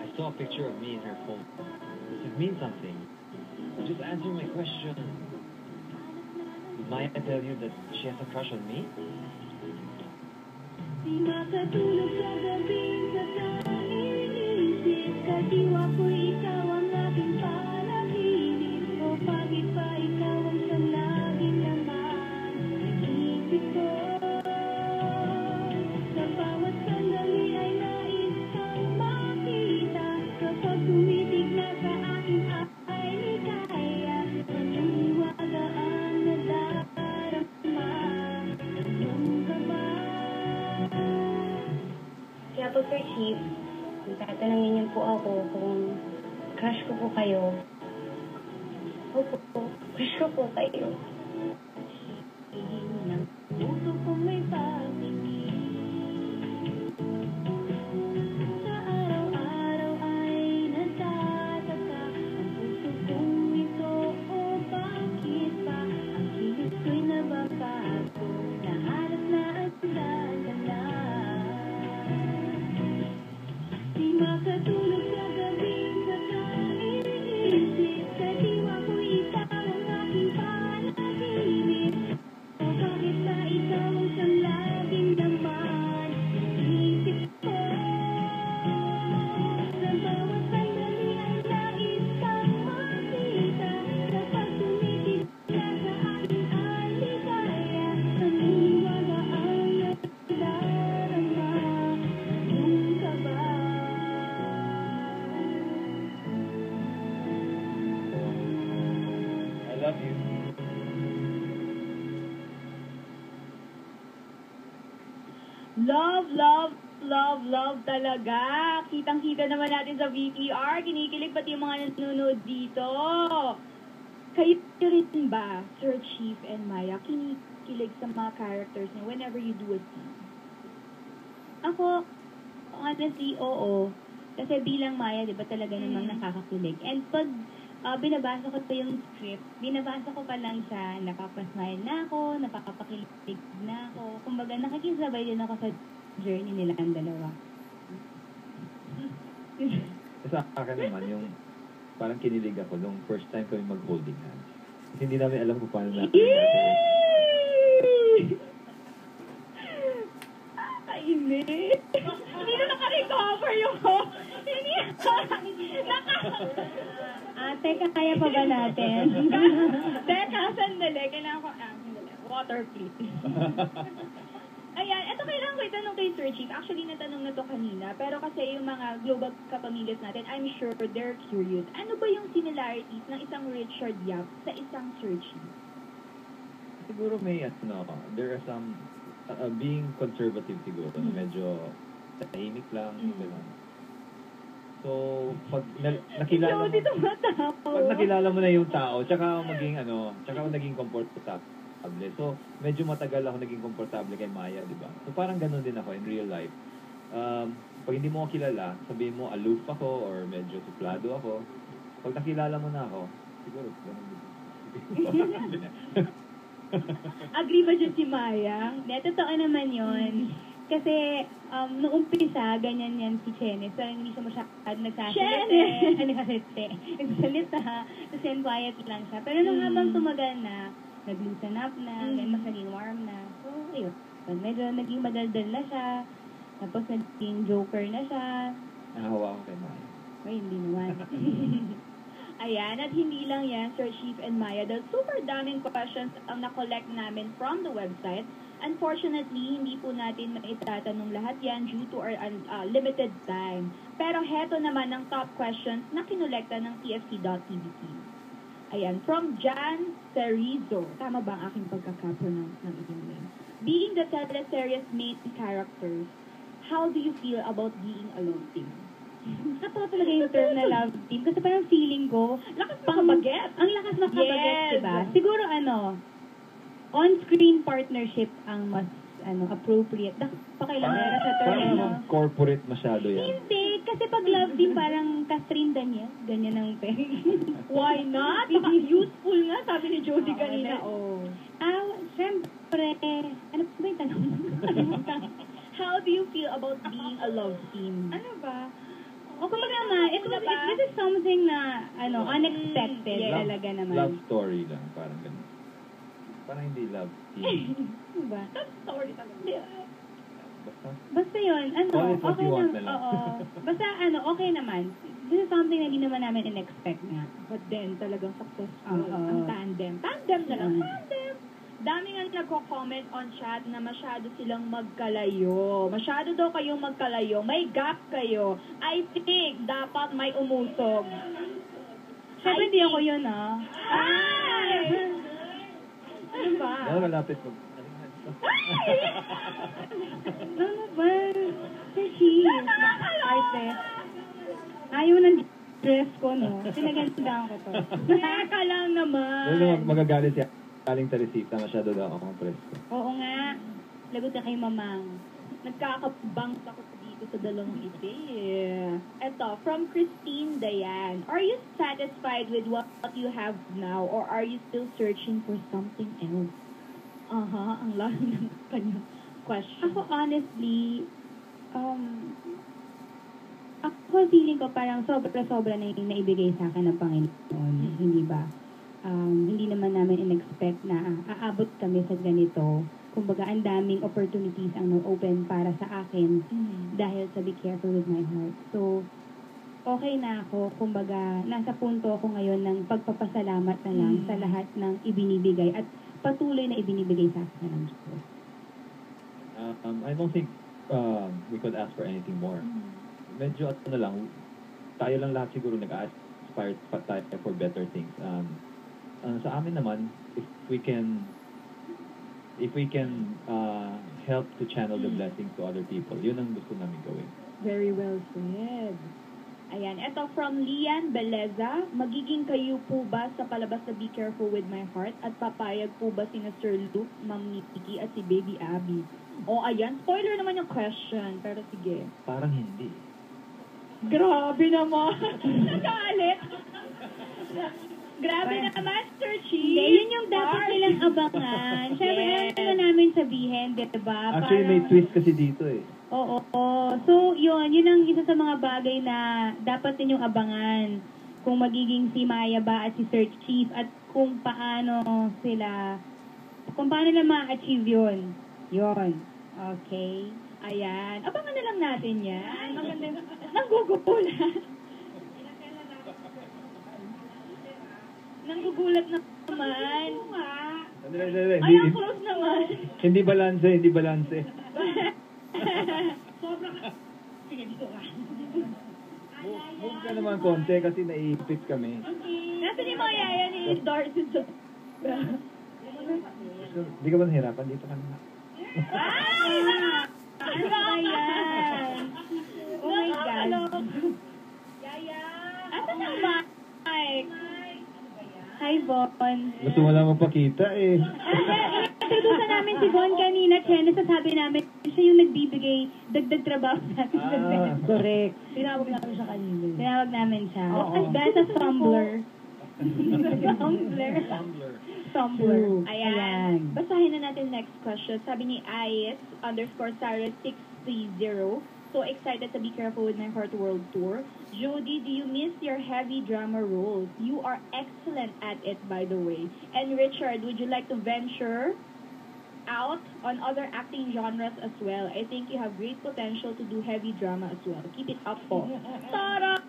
I saw a picture of me in her phone. Does it mean something? Just answer my question. Did Maya tell you that she has a crush on me? Di makatulog sa gabing kakaisip, kadiwa ko ikaw ang aking panaginip. O bakit ba ikaw ang siyang laging naman nag-iisip ko? Sa bawat sandali ay nais kang makita. Kapag tumitig na sa aking ay ligaya, maniwala ang nadarama. Ganun ka ba? Kaya po, Sir Chief, tatanungin niyo po ako kung crush ko po kayo. Opo, crush ko po kayo. Puso kong may pagtingin, sa araw-araw ay nagtataka ang puso kong ito. O bakit ba ang kilig ko'y nababago na halos na ang dadala? Di makatulog sa gabing kakaisip, sa diwa ko ikaw ang aking panaginip. O bakit ba ikaw ang siyang laging naman nag-iisip ko? Sa bawat sandali ay nais kang makita. Kapag tumitig ka sa aking ay ligaya, naniniwala ang nadarama. Ganun ka ba? I love you. Love, love, love, love talaga. Kitang-kita naman natin sa VTR. Kinikilig pati yung mga nanonood dito. Kayo rin ba, Sir Chief and Maya, kinikilig sa mga characters niyo whenever you do a scene? Ako, honestly, oo. Kasi bilang Maya, di ba talaga namang nakakakilig. And pag binabasa ko pa yung script, binabasa ko pa lang siya, napapasmile na ako, napapakilig na ako. Kumbaga, nakikisabay din ako sa journey nila ang dalawa. Sa akin naman, yung parang kinilig ako nung first time kami mag-holding hands. Kasi hindi namin alam kung paano natin. Kainis! Hindi na naka-recover yung hindi Teka, kaya pa ba natin? Teka, sandali. Kailangan ko, sandali. Water, please. Ayan, ito kailangan ko itanong kay Sir Chief. Actually, natanong na to kanina. Pero kasi yung mga global kapamilyas natin, I'm sure they're curious. Ano ba yung similarities ng isang Richard Yap sa isang Sir Chief? Siguro may, there are some, being conservative siguro, medyo tahimik lang, gano'n. So, pag nakilala mo, pag nakilala mo na yung tao, tsaka naging komportable. So, medyo matagal ako naging komportable kay Maya, di ba? So, parang ganun din ako in real life. Pag hindi mo ako kilala, sabihin mo aloof ako or medyo suplado ako. Pag nakilala mo na ako, siguro, ganun din. Agree ba dyan si Maya? Totoo naman yun. Kasi, noong umpisa, ganyan yan si Chene. So, hindi siya masyadong nagsasalita. Kasi quiet lang siya. Pero nung habang tumagal na, nag-loosen up na, mas naging warm na. So, ayun. Medyo naging madaldal na siya. Tapos, naging joker na siya. Nahawa ako kay Maya. Ay, hindi naman. Ayan, at hindi lang yan, Sir Chief and Maya, dahil super daming questions ang na-collect namin from the website. Unfortunately, hindi po natin maitatanong lahat yan due to our limited time. Pero heto naman ang top questions na kinolekta ng TFC.tv. Ayan, from Jan Cerizo. Tama ba ang aking pagkakapronounce ng inyong name? being the teleserie's main characters, how do you feel about being a love team? Nakatawa talaga yung term na love team. Kasi parang feeling ko, Lakas makabaget. ang lakas makabaget, Yes. diba? Siguro on-screen partnership ang mas appropriate. Pakailangan sa term, Parang no? corporate masyado yan. Hindi, kasi pag love team, parang Catherine Daniel, ganyan ang peg. Why not? Baka useful nga, sabi ni Jody kanina. Oh. Siyempre, ano pa ba yung tanong? How do you feel about being a love team? Ano ba? O kung naman, this is something na, unexpected talaga naman. Love story lang, parang ganun. Parang hindi love team. Ano ba? Love story talaga. Basta yun, Call it what okay you want naman. na lang. Oo. Basta, okay naman. This is something na hindi naman namin in-expect nga. But then, talagang successful. Oo. Ang tandem. Tandem na lang. Mm. Tandem. Dami nga nagko-comment on chat na masyado silang magkalayo. Masyado daw kayong magkalayo. May gap kayo. I think dapat may umusog. Siyempre, hindi ako yun, Ay! Ano ba? Malapit mo. Ano ba? Sir Cheese. Arte. Ayaw ng dress ko, no? Pinagandaan ko to. Teka lang naman. Magagalit siya. Galing sa resita, masyado daw akong presko. Oo nga. Lagot ka kay mamang. Nagkakabang ako dito sa dalawang ito. Eto, from Christine Dayan. Are you satisfied with what you have now or are you still searching for something else? Ang lalo ng kanyang question. Ako, honestly, ako feeling ko parang sobra-sobra na yung naibigay sa akin ng Panginoon. Hindi ba? Hindi naman namin in-expect na aabot kami sa ganito. Kumbaga, ang daming opportunities ang na-open para sa akin dahil sa Be Careful With My Heart. So, okay na ako. Kumbaga, nasa punto ako ngayon ng pagpapasalamat na lang sa lahat ng ibinibigay at patuloy na ibinibigay sa akin ng Diyos. I don't think we could ask for anything more. Medyo lang, tayo lang lahat siguro nag-aspire tayo for better things. Sa amin naman, if we can help to channel the blessings to other people, yun ang gusto namin gawin. Very well said. Ayan, eto from Lian Beleza, magiging kayo po ba sa palabas na Be Careful With My Heart at papayag po ba sina Sir Luke, Ma'am Nikki at si Baby Abby? O ayan, spoiler naman yung question, pero sige. Parang hindi. Grabe naman! Nagalit! Grabe naman, Sir Chief! Hindi, yun yung dapat nilang abangan. Siyempre, alam naman namin sabihin, diba? Actually, may twist kasi dito eh. Oo. So, yun ang isa sa mga bagay na dapat ninyong abangan. Kung magiging si Maya ba at si Sir Chief at kung paano na ma-achieve yun. Yun. Okay. Ayan. Abangan na lang natin yan. Maganda. Nanggugulat. Nanggugulat naman. Ay, ang close naman. Hindi balanse. Sobrang... Sige, dito ka. Move ka naman konti kasi naiipit kami. Nasa ni Maya yan ni Darcy. Hindi ka ba nahirapan? Dito ka na. Ano ba yan? Oh my God. Yaya! Asan ang mic? Hi, Von. Gusto mo lang magpakita eh. Introduce namin si Von kanina, Chen. Sasabi namin, siya yung nagbibigay dagdag trabaho sa atin. Correct. Tinawag namin siya kanina. Tinawag namin siya. Oo. Dahil sa Tumblr. Tumblr. Ayan. Basahin na natin next question. Sabi ni IS_Sarah630. So excited to Be Careful With My Heart World Tour. Jody, do you miss your heavy drama roles? You are excellent at it, by the way. And Richard, would you like to venture out on other acting genres as well? I think you have great potential to do heavy drama as well. Keep it up po. Tara!